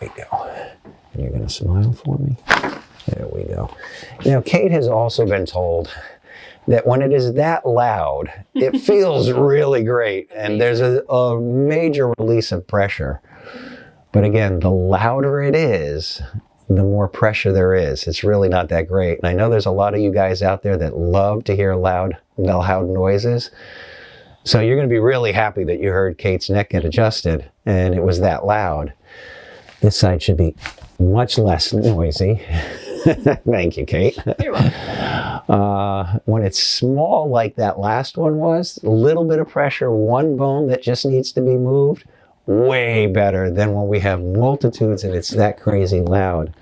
we go. And you're going to smile for me? There we go. Now, Kate has also been told that when it is that loud, it feels really great. And there's a major release of pressure. But again, the louder it is, the more pressure there is. It's really not that great. And I know there's a lot of you guys out there that love to hear loud noises. So you're going to be really happy that you heard Kate's neck get adjusted and it was that loud. This side should be much less noisy. Thank you, Kate. You're welcome. When it's small like that last one was, a little bit of pressure, one bone that just needs to be moved, way better than when we have multitudes and it's that crazy loud.